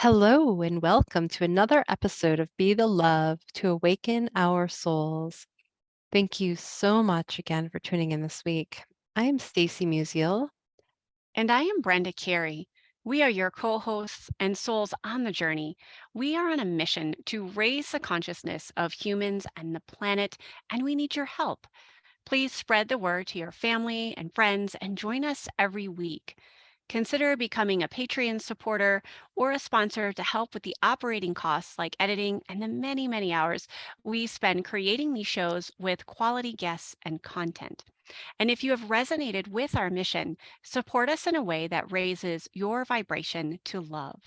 Hello, and welcome to another episode of Be the Love to Awaken Our Souls. Thank you so much again for tuning in this week. I am Stacy Musial. And I am Brenda Carey. We are your co hosts and souls on the journey. We are on a mission to raise the consciousness of humans and the planet, and we need your help. Please spread the word to your family and friends and join us every week. Consider becoming a Patreon supporter or a sponsor to help with the operating costs like editing and the many, many hours we spend creating these shows with quality guests and content. And if you have resonated with our mission, support us in a way that raises your vibration to love.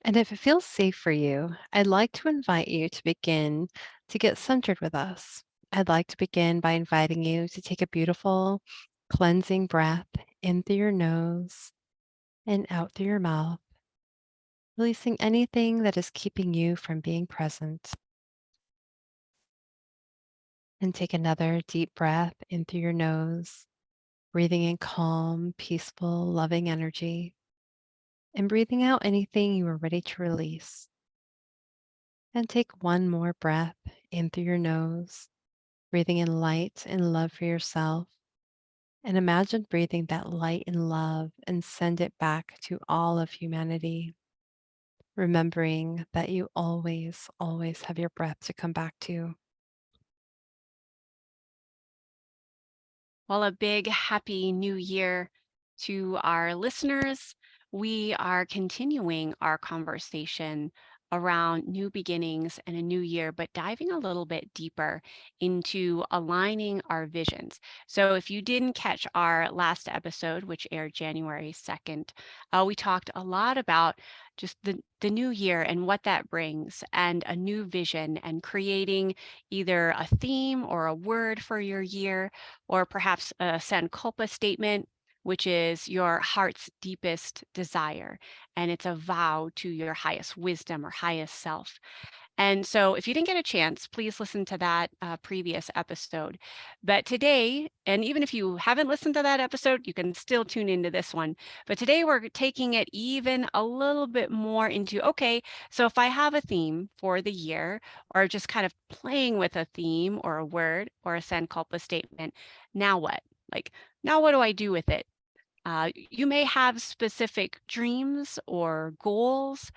And if it feels safe for you, I'd like to invite you to begin to get centered with us. I'd like to begin by inviting you to take a beautiful cleansing breath in through your nose and out through your mouth, releasing anything that is keeping you from being present. And take another deep breath in through your nose, breathing in calm, peaceful, loving energy, and breathing out anything you are ready to release. And take one more breath in through your nose, breathing in light and love for yourself. And imagine breathing that light and love and send it back to all of humanity, remembering that you always, always have your breath to come back to. Well, a big happy new year to our listeners. We are continuing our conversation around new beginnings and a new year, but diving a little bit deeper into aligning our visions. So, if you didn't catch our last episode, which aired January 2nd, we talked a lot about just the new year and what that brings, and a new vision, and creating either a theme or a word for your year, or perhaps a sankalpa statement, which is your heart's deepest desire. And it's a vow to your highest wisdom or highest self. And so, if you didn't get a chance, please listen to that previous episode. But today, and even if you haven't listened to that episode, you can still tune into this one. But today, we're taking it even a little bit more into okay, so if I have a theme for the year, or just kind of playing with a theme or a word or a Sankalpa statement, now what? Like, now what do I do with it? You may have specific dreams or goals.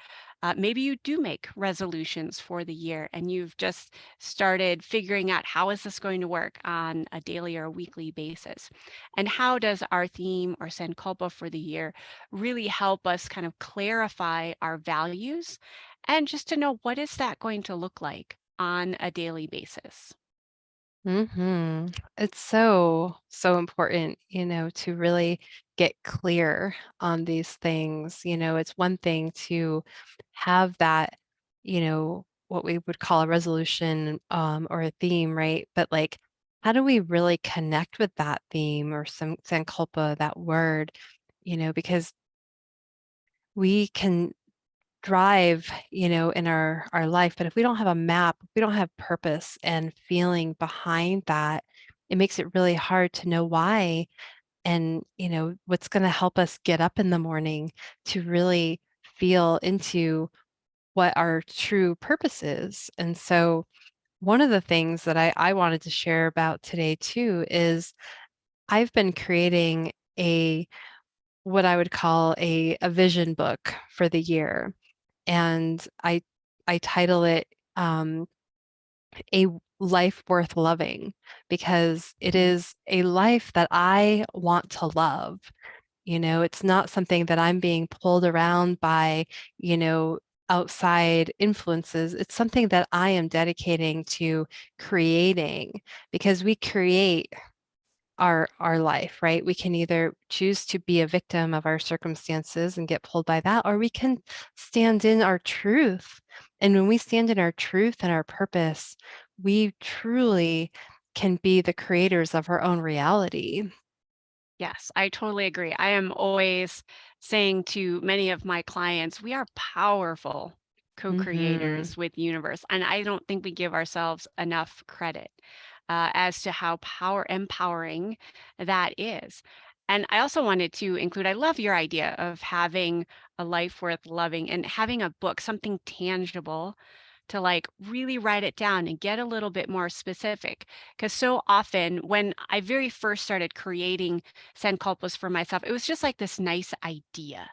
Maybe you do make resolutions for the year and you've just started figuring out how is this going to work on a daily or a weekly basis. And how does our theme or Sankalpa for the year really help us kind of clarify our values and just to know what is that going to look like on a daily basis? It's so, so important, to really get clear on these things. It's one thing to have that, what we would call a resolution or a theme, right? But like, how do we really connect with that theme or some sankalpa, that word, because we can drive, in our life, but if we don't have a map, if we don't have purpose and feeling behind that, it makes it really hard to know why and, what's going to help us get up in the morning to really feel into what our true purpose is. And so one of the things that I wanted to share about today too is I've been creating a what I would call a vision book for the year. And I title it, "A Life Worth Loving," because it Mm. is a life that I want to love. It's not something that I'm being pulled around by, you know, outside influences. It's something that I am dedicating to creating because we create our life, right? We can either choose to be a victim of our circumstances and get pulled by that, or we can stand in our truth. And when we stand in our truth and our purpose, we truly can be the creators of our own reality. Yes, I totally agree. I am always saying to many of my clients, we are powerful Mhm. co-creators with the universe, and I don't think we give ourselves enough credit as to how power empowering that is. And I also wanted to include, I love your idea of having a life worth loving and having a book, something tangible to like really write it down and get a little bit more specific. Because so often when I very first started creating Sankalpas for myself, it was just like this nice idea,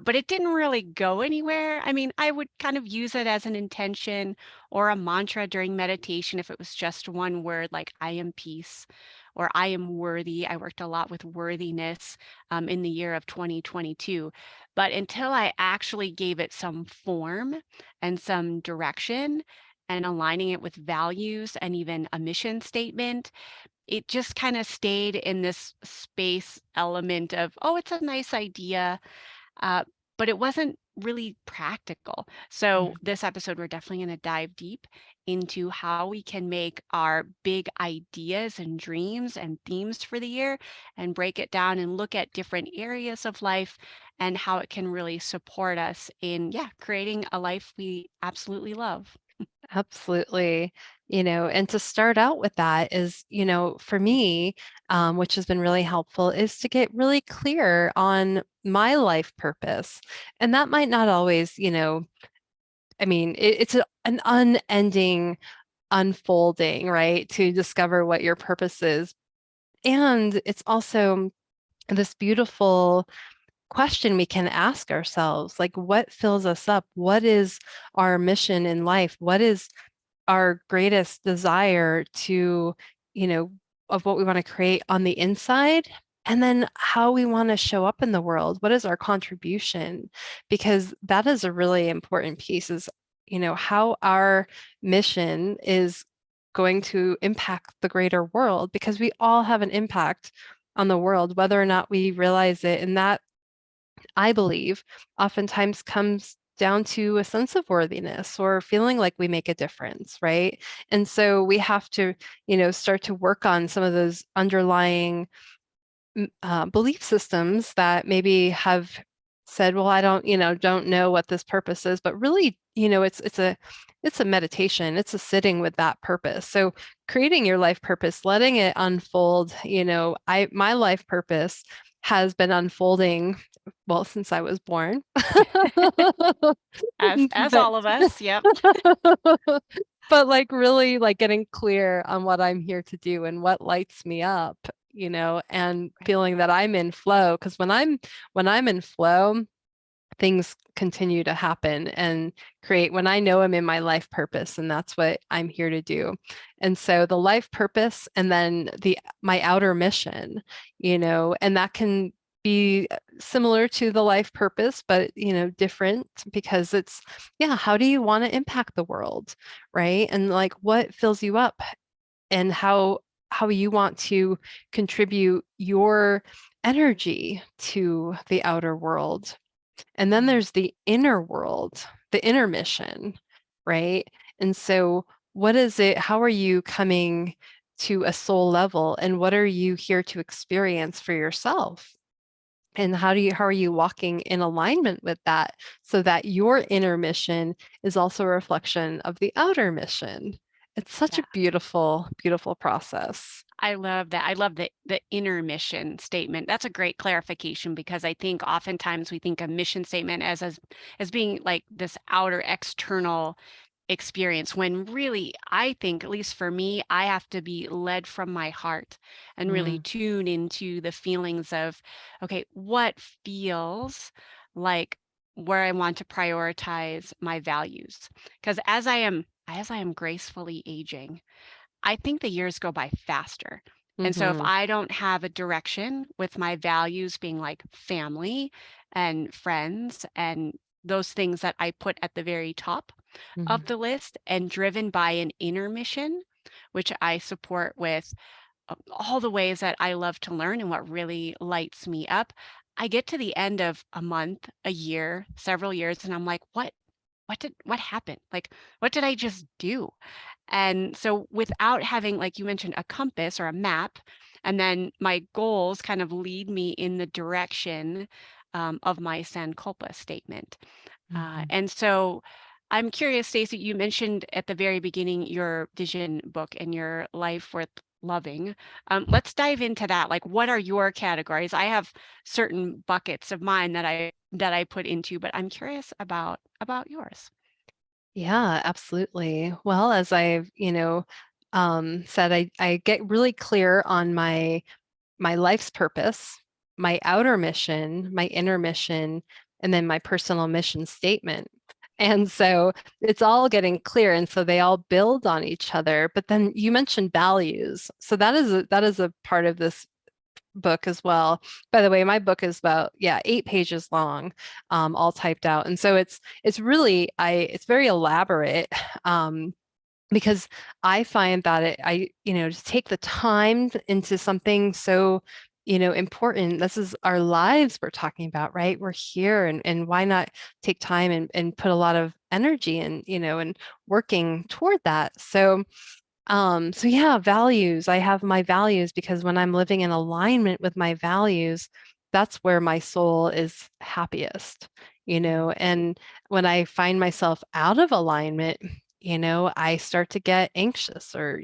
but it didn't really go anywhere. I mean, I would kind of use it as an intention or a mantra during meditation if it was just one word like I am peace or I am worthy. I worked a lot with worthiness in the year of 2022. But until I actually gave it some form and some direction and aligning it with values and even a mission statement, it just kind of stayed in this space element of, oh, it's a nice idea, uh, but it wasn't really practical. So Mhm. this episode, we're definitely going to dive deep into how we can make our big ideas and dreams and themes for the year and break it down and look at different areas of life and how it can really support us in, yeah, creating a life we absolutely love. Absolutely. And to start out with that is, for me, which has been really helpful, is to get really clear on my life purpose. And that might not always, I mean, it's an unending unfolding, right? To discover what your purpose is. And it's also this beautiful question we can ask ourselves, like, what fills us up? What is our mission in life? What is our greatest desire to, you know, of what we want to create on the inside, and then how we want to show up in the world. What is our contribution? Because that is a really important piece is, how our mission is going to impact the greater world because we all have an impact on the world, whether or not we realize it. And that I believe, oftentimes comes down to a sense of worthiness or feeling like we make a difference, right? And so we have to, start to work on some of those underlying belief systems that maybe have said, well, I don't, don't know what this purpose is, but really, it's a meditation, it's a sitting with that purpose. So creating your life purpose, letting it unfold, my life purpose has been unfolding, well, since I was born. As But all of us, yep. but like really like getting clear on what I'm here to do and what lights me up, and Right. feeling that I'm in flow. Because when I'm in flow, things continue to happen and create when I know I'm in my life purpose and that's what I'm here to do. And so the life purpose and then the my outer mission, and that can be similar to the life purpose, but different because it's, yeah, how do you want to impact the world, right? And like what fills you up and how you want to contribute your energy to the outer world. And then Mm, there's the inner world, the inner mission, right? And so, what is it? How are you coming to a soul level? And what are you here to experience for yourself? And how are you walking in alignment with that so that your inner mission is also a reflection of the outer mission? It's such yeah. a beautiful, beautiful process. I love that. I love the inner mission statement. That's a great clarification because I think oftentimes we think a mission statement as being like this outer external experience when really I think, at least for me, I have to be led from my heart and really Mm, tune into the feelings of, okay, what feels like where I want to prioritize my values. Because as I am gracefully aging, I think the years go by faster. And so if mhm, I don't have a direction with my values being like family and friends and those things that I put at the very top of mhm, the list and driven by an inner mission, which I support with all the ways that I love to learn and what really lights me up, I get to the end of a month, a year, several years, and I'm like, what happened? Like, what did I just do? And so without having, like you mentioned, a compass or a map, and then my goals kind of lead me in the direction of my Sankalpa statement. mhm. And so I'm curious, Stacy, you mentioned at the very beginning your vision book and your life worth loving. Let's dive into that. Like, what are your categories? I have certain buckets of mine that I put into, but I'm curious about yours. Yeah, absolutely. Well, as I've, said, I get really clear on my life's purpose, my outer mission, my inner mission, and then my personal mission statement. And so it's all getting clear. And so they all build on each other. But then you mentioned values. So that is a part of this book as well. By the way, my book is about, yeah, 8 pages long, all typed out. And so it's really it's very elaborate. Because I find that to take the time into something so, important. This is our lives we're talking about, right? We're here, and why not take time and put a lot of energy and working toward that. So yeah, values. I have my values because when I'm living in alignment with my values, that's where my soul is happiest, and when I find myself out of alignment, I start to get anxious or,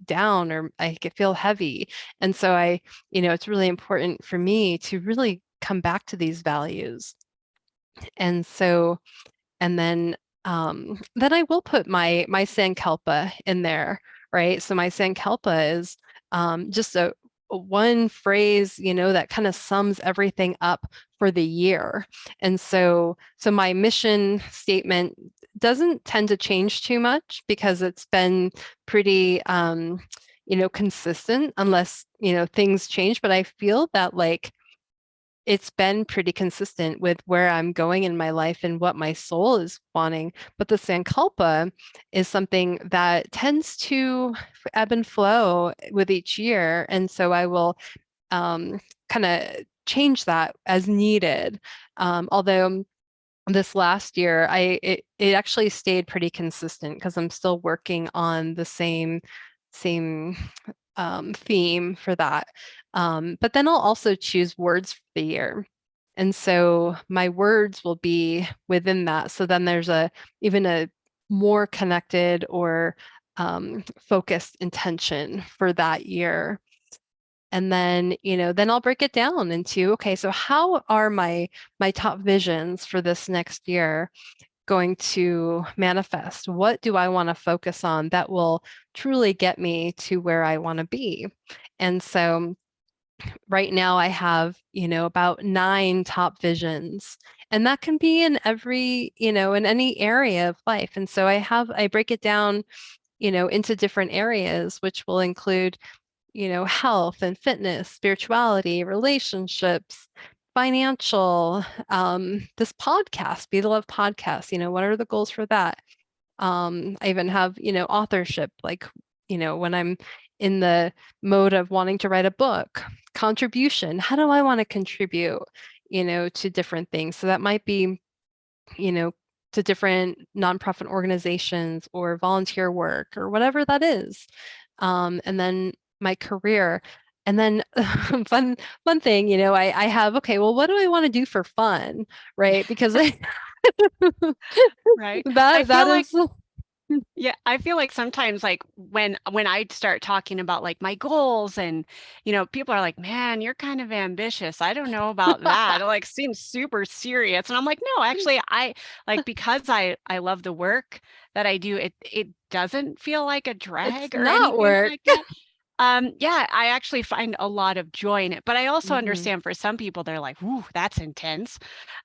down, or feel heavy. And so it's really important for me to really come back to these values. And so and then I will put my sankalpa in there, right? So my sankalpa is just a one phrase, that kind of sums everything up for the year. And so my mission statement doesn't tend to change too much because it's been pretty consistent unless, things change. But I feel that like it's been pretty consistent with where I'm going in my life and what my soul is wanting. But the Sankalpa is something that tends to ebb and flow with each year. And so I will kind of change that as needed. Although this last year, it actually stayed pretty consistent because I'm still working on the same theme for that. But then I'll also choose words for the year. And so my words will be within that. So then there's even a more connected or focused intention for that year. And then, then I'll break it down into, okay, so how are my top visions for this next year going to manifest? What do I want to focus on that will truly get me to where I want to be? And so right now I have, about 9 top visions. And that can be in in any area of life. And so I break it down, into different areas, which will include, health and fitness, spirituality, relationships, financial, this podcast, Be the Love podcast, what are the goals for that? I even have, authorship, like, when I'm in the mode of wanting to write a book, contribution, how do I want to contribute, to different things? So that might be, you know, to different nonprofit organizations or volunteer work or whatever that is. And then my career. And then fun thing, I have, okay, well, what do I want to do for fun? Right. Because Right. I that feel like is Yeah, I feel like sometimes like when I start talking about like my goals and people are like, "Man, you're kind of ambitious. I don't know about that." It like seems super serious. And I'm like, "No, actually I like because I love the work that I do, it doesn't feel like a it's drag or not anything work. like that." Yeah, I actually find a lot of joy in it, but I also Mhm. understand for some people they're like, "Ooh, that's intense."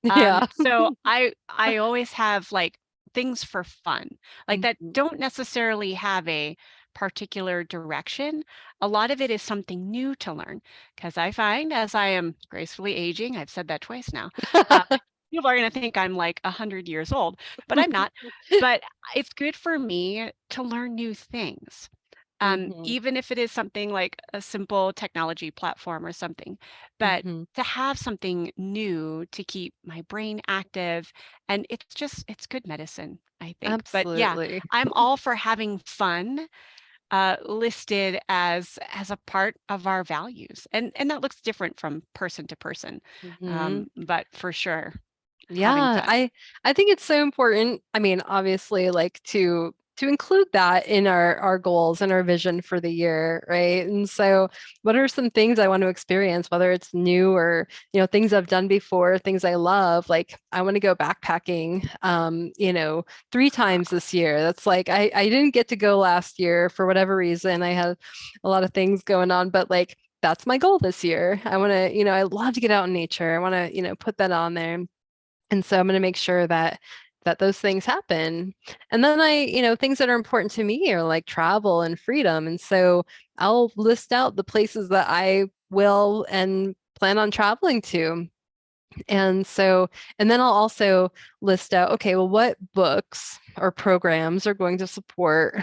Yeah. So I always have like things for fun, like that Mhm. don't necessarily have a particular direction. A lot of it is something new to learn because I find as I am gracefully aging, I've said that twice now, uh, people are going to think I'm like 100 years old, but I'm not. But it's good for me to learn new things. Mhm. Even if it is something like a simple technology platform or something, but Mhm. to have something new to keep my brain active, and it's good medicine, I think. But yeah, Absolutely. I'm all for having fun listed as a part of our values, and that looks different from person to person, Mhm. but for sure, having Yeah, fun. I think it's so important. I mean, obviously, like, to to include that in our goals and our vision for the year, right? And so what are some things I want to experience, whether it's new or, things I've done before, things I love, like I want to go backpacking, 3 times this year. That's like I didn't get to go last year for whatever reason. I had a lot of things going on, but like that's my goal this year. I want to, I love to get out in nature. I want to, put that on there. And so I'm going to make sure that those things happen. And then things that are important to me are like travel and freedom. And so I'll list out the places that I will and plan on traveling to. And so, and then I'll also list out, okay, well, what books or programs are going to support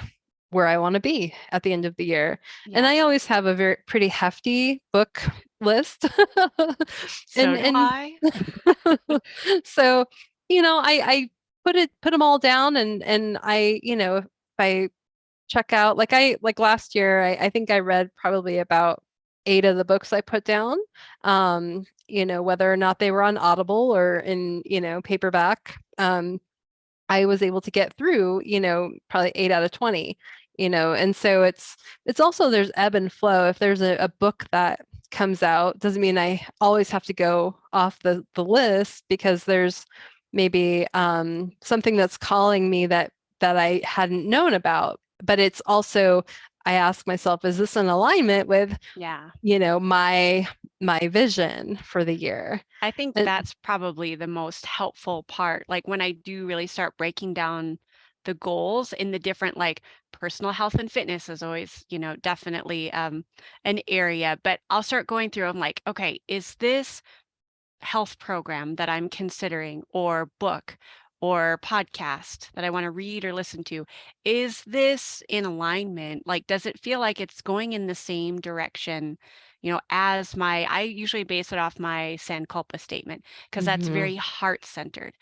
where I want to be at the end of the year. And Yeah. I always have a very pretty hefty book list. So and do and I. so, I put them all down and if I check out like last year, I think I read probably about 8 of the books I put down. Whether or not they were on Audible or in, paperback. I was able to get through, probably 8 out of 20, and so it's also there's ebb and flow. If there's a book that comes out, doesn't mean I always have to go off the list because there's maybe something that's calling me that I hadn't known about. But it's also I ask myself, is this in alignment with, Yeah. my vision for the year? I think And, that's probably the most helpful part. Like when I do really start breaking down the goals in the different, like personal health and fitness is always, definitely an area, but I'll start going through. I'm like, okay, is this health program that I'm considering or book or podcast that I want to read or listen to, is this in alignment? Like, does it feel like it's going in the same direction, as I usually base it off my sankalpa statement because that's mhm, very heart centered.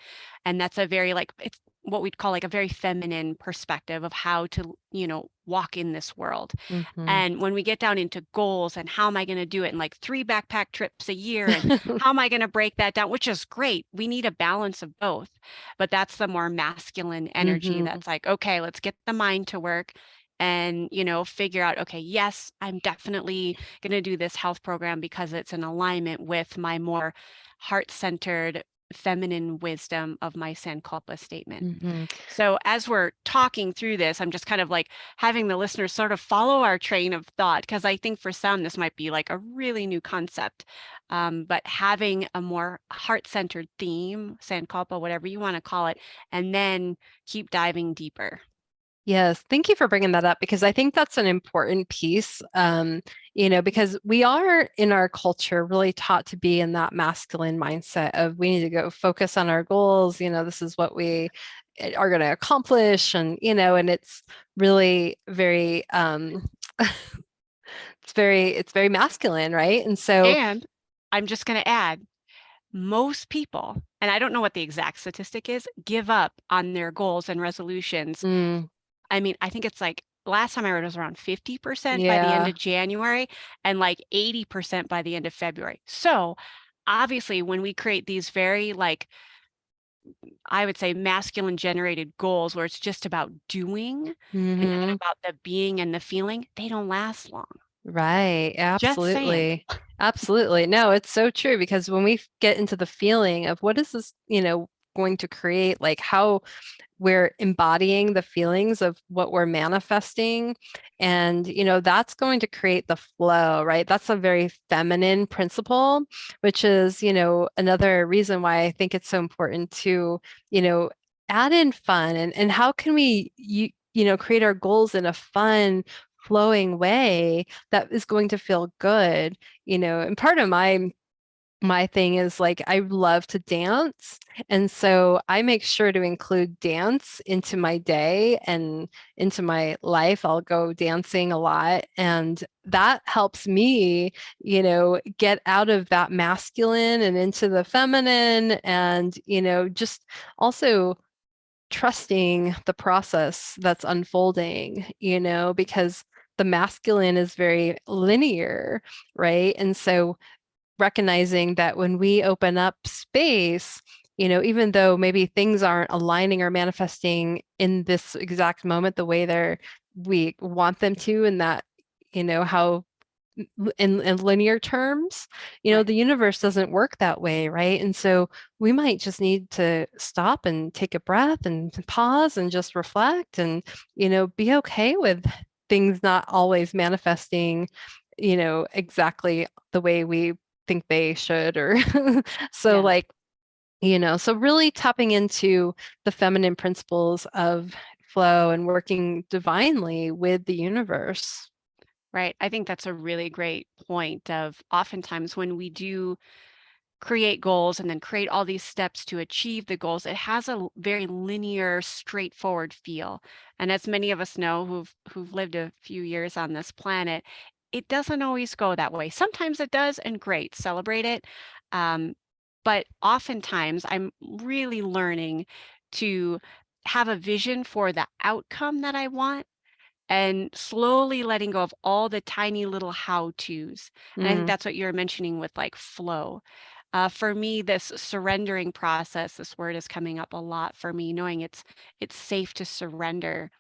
And that's a very, like, it's what we'd call like a very feminine perspective of how to, walk in this world. mhm. And when we get down into goals and how am I going to do it in like 3 backpack trips a year and how am I going to break that down, which is great. We need a balance of both. But that's the more masculine energy Mhm, that's like, okay, let's get the mind to work and, figure out, okay, yes, I'm definitely going to do this health program because it's in alignment with my more heart-centered feminine wisdom of my sankalpa statement. mhm. So as we're talking through this, I'm just kind of like having the listeners sort of follow our train of thought, because I think for some, this might be like a really new concept. But having a more heart-centered theme, sankalpa, whatever you want to call it, and then keep diving deeper. Yes, thank you for bringing that up because I think that's an important piece. Because we are in our culture really taught to be in that masculine mindset of we need to go focus on our goals. This is what we are going to accomplish, and it's really very it's very masculine, right? And so, And I'm just going to add, most people, and I don't know what the exact statistic is, give up on their goals and resolutions. mm, I mean, I think it's like last time I read it was around 50% by the end yeah. of January and like 80% by the end of February. So obviously, when we create these very, like, I would say masculine generated goals where it's just about doing and not Hmm. about the being and the feeling, they don't last long. Right. Just saying. Absolutely. Absolutely. No, it's so true because when we get into the feeling of what is this, going to create, like how we're embodying the feelings of what we're manifesting, and that's going to create the flow, right? That's a very feminine principle, which is, another reason why I think it's so important to, you know, add in fun and how can we create our goals in a fun flowing way that is going to feel good, and part of my thing is like I love to dance. And so I make sure to include dance into my day and into my life. I'll go dancing a lot. And that helps me, get out of that masculine and into the feminine and, just also trusting the process that's unfolding, because the masculine is very linear, right? And so recognizing that when we open up space, even though maybe things aren't aligning or manifesting in this exact moment the way we want them to, and that, how in linear terms, Right. the universe doesn't work that way, right? And so we might just need to stop and take a breath and pause and just reflect and, be okay with things not always manifesting, exactly the way we think they should, or so Yeah. like, so really tapping into the feminine principles of flow and working divinely with the universe. Right. I think that's a really great point of oftentimes when we do create goals and then create all these steps to achieve the goals, it has a very linear, straightforward feel. And as many of us know who've lived a few years on this planet, it doesn't always go that way. Sometimes it does, and great, celebrate it. Um, but oftentimes, I'm really learning to have a vision for the outcome that I want and slowly letting go of all the tiny little how to's. And I think Mm, that's what you're mentioning with like flow. For me, this surrendering process, this word is coming up a lot for me, knowing it's safe to surrender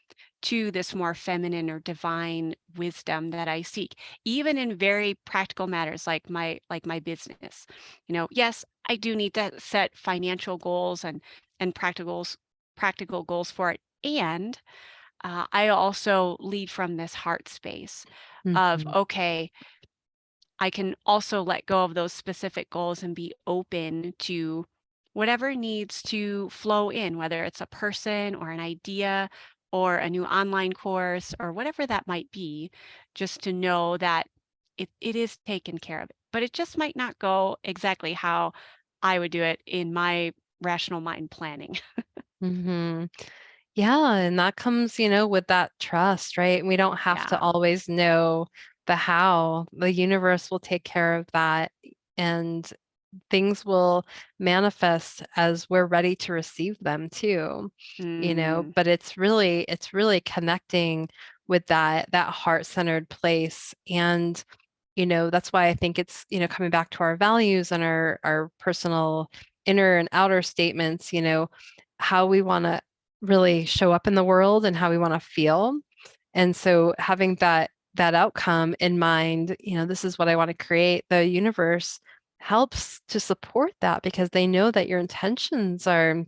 to this more feminine or divine wisdom that I seek, even in very practical matters like my business. Yes, I do need to set financial goals and practical goals for it. And I also lead from this heart space of, mhm, okay, I can also let go of those specific goals and be open to whatever needs to flow in, whether it's a person or an idea or a new online course or whatever that might be, just to know that it is taken care of. But it just might not go exactly how I would do it in my rational mind planning. mhm. Yeah, and that comes, with that trust, right? We don't have to Yeah. always know the how. The universe will take care of that, and things will manifest as we're ready to receive them too, Mm, but it's really connecting with that heart-centered place. And that's why I think it's, coming back to our values and our personal inner and outer statements, how we want to really show up in the world and how we want to feel. And so having that outcome in mind, this is what I want to create, the universe helps to support that because they know that your intentions are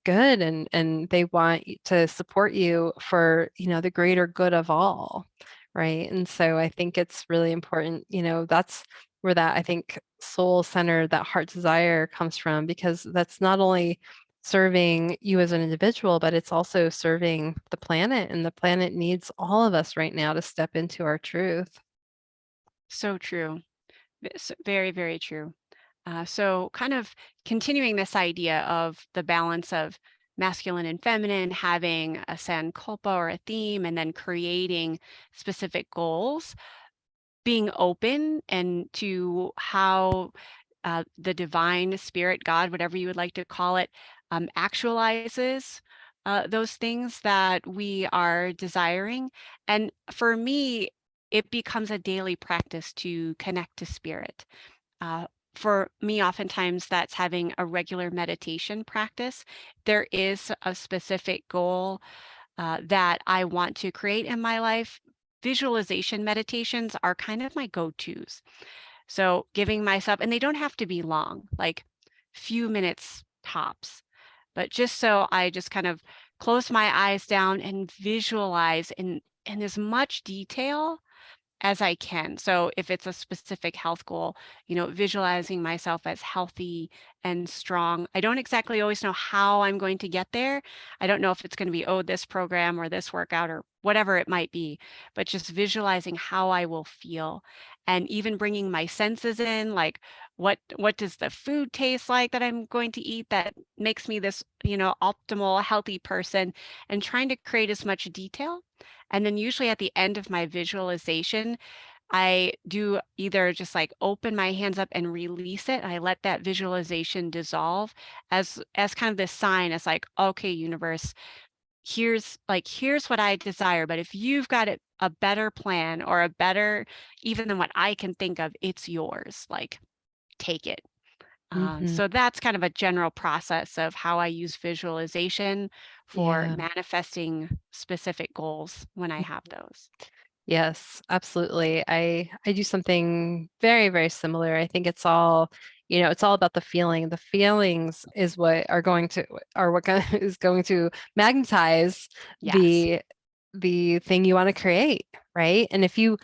good, and they want to support you for, the greater good of all, right? And so I think it's really important, that's where that, I think, soul center, that heart desire comes from, because that's not only serving you as an individual, but it's also serving the planet, and the planet needs all of us right now to step into our truth. so true. Very, very true. So, kind of continuing this idea of the balance of masculine and feminine, having a sankalpa or a theme, and then creating specific goals, being open and to how the divine spirit, God, whatever you would like to call it, actualizes those things that we are desiring. And for me, it becomes a daily practice to connect to spirit. Uh, for me, oftentimes that's having a regular meditation practice. There is a specific goal that I want to create in my life. Visualization meditations are kind of my go tos. So giving myself, and they don't have to be long, like few minutes tops, but just so I just kind of close my eyes down and visualize in as much detail as I can. So if it's a specific health goal, visualizing myself as healthy and strong. I don't exactly always know how I'm going to get there. I don't know if it's going to be, oh, this program or this workout or whatever it might be, but just visualizing how I will feel and even bringing my senses in, like what does the food taste like that I'm going to eat that makes me this, optimal healthy person, and trying to create as much detail. And then usually at the end of my visualization, I do either just like open my hands up and release it. I let that visualization dissolve as kind of this sign as like, okay, universe, here's what I desire. But if you've got a better plan or a better, even than what I can think of, it's yours. Like, take it. Mhm. So that's kind of a general process of how I use visualization for Yeah. manifesting specific goals when I have those. Yes, absolutely. I do something very, very similar. I think it's all, it's all about the feeling. The feelings is what are going to are what is going to magnetize Yes. the thing you want to create, right? And if you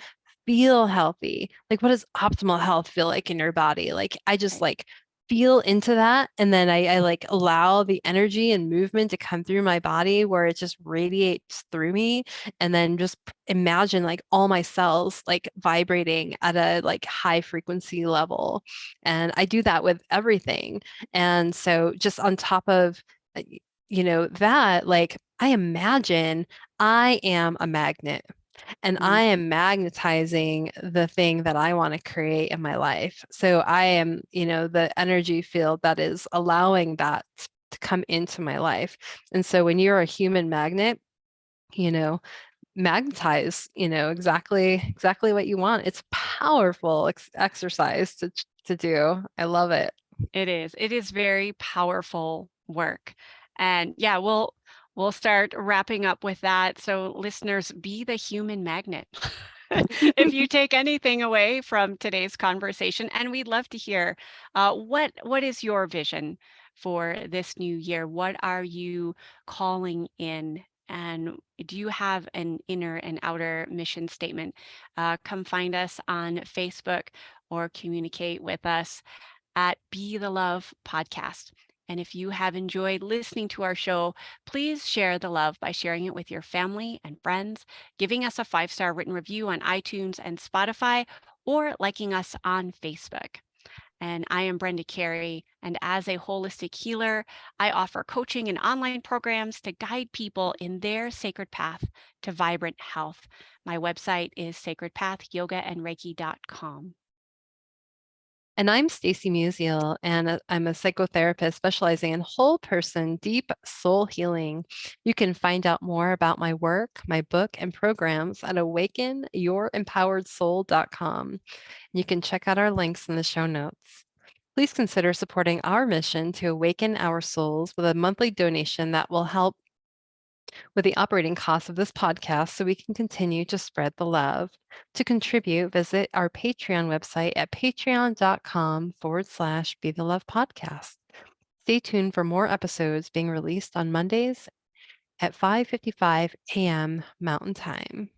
feel healthy, like what does optimal health feel like in your body? Like I just Right. like feel into that and then I like allow the energy and movement to come through my body where it just radiates through me and then just imagine like all my cells like vibrating at a like high frequency level. And I do that with everything. And so just on top of that, like I imagine I am a magnet and I Mhm. am magnetizing the thing that I want to create in my life. So I am, the energy field that is allowing that to come into my life. And so when you're a human magnet, you know, magnetize, exactly what you want. It's powerful exercise to do. I love it. It is. It is very powerful work. And yeah, we'll start wrapping up with that. So listeners, be the human magnet. If you take anything away from today's conversation, and we'd love to hear what is your vision for this new year? What are you calling in? And do you have an inner and outer mission statement? Come find us on Facebook or communicate with us at Be the Love Podcast. And if you have enjoyed listening to our show, please share the love by sharing it with your family and friends, giving us a 5-star written review on iTunes and Spotify, or liking us on Facebook. And I am Brenda Carey. And as a holistic healer, I offer coaching and online programs to guide people in their sacred path to vibrant health. My website is sacredpathyogaandreiki.com. And I'm Stacy Musial, and I'm a psychotherapist specializing in whole person, deep soul healing. You can find out more about my work, my book, and programs at awakenyourempoweredsoul.com. You can check out our links in the show notes. Please consider supporting our mission to awaken our souls with a monthly donation that will help with the operating costs of this podcast so we can continue to spread the love. To contribute, visit our Patreon website at patreon.com/Be the Love Podcast. Stay tuned for more episodes being released on Mondays at 5:55 a.m. Mountain Time.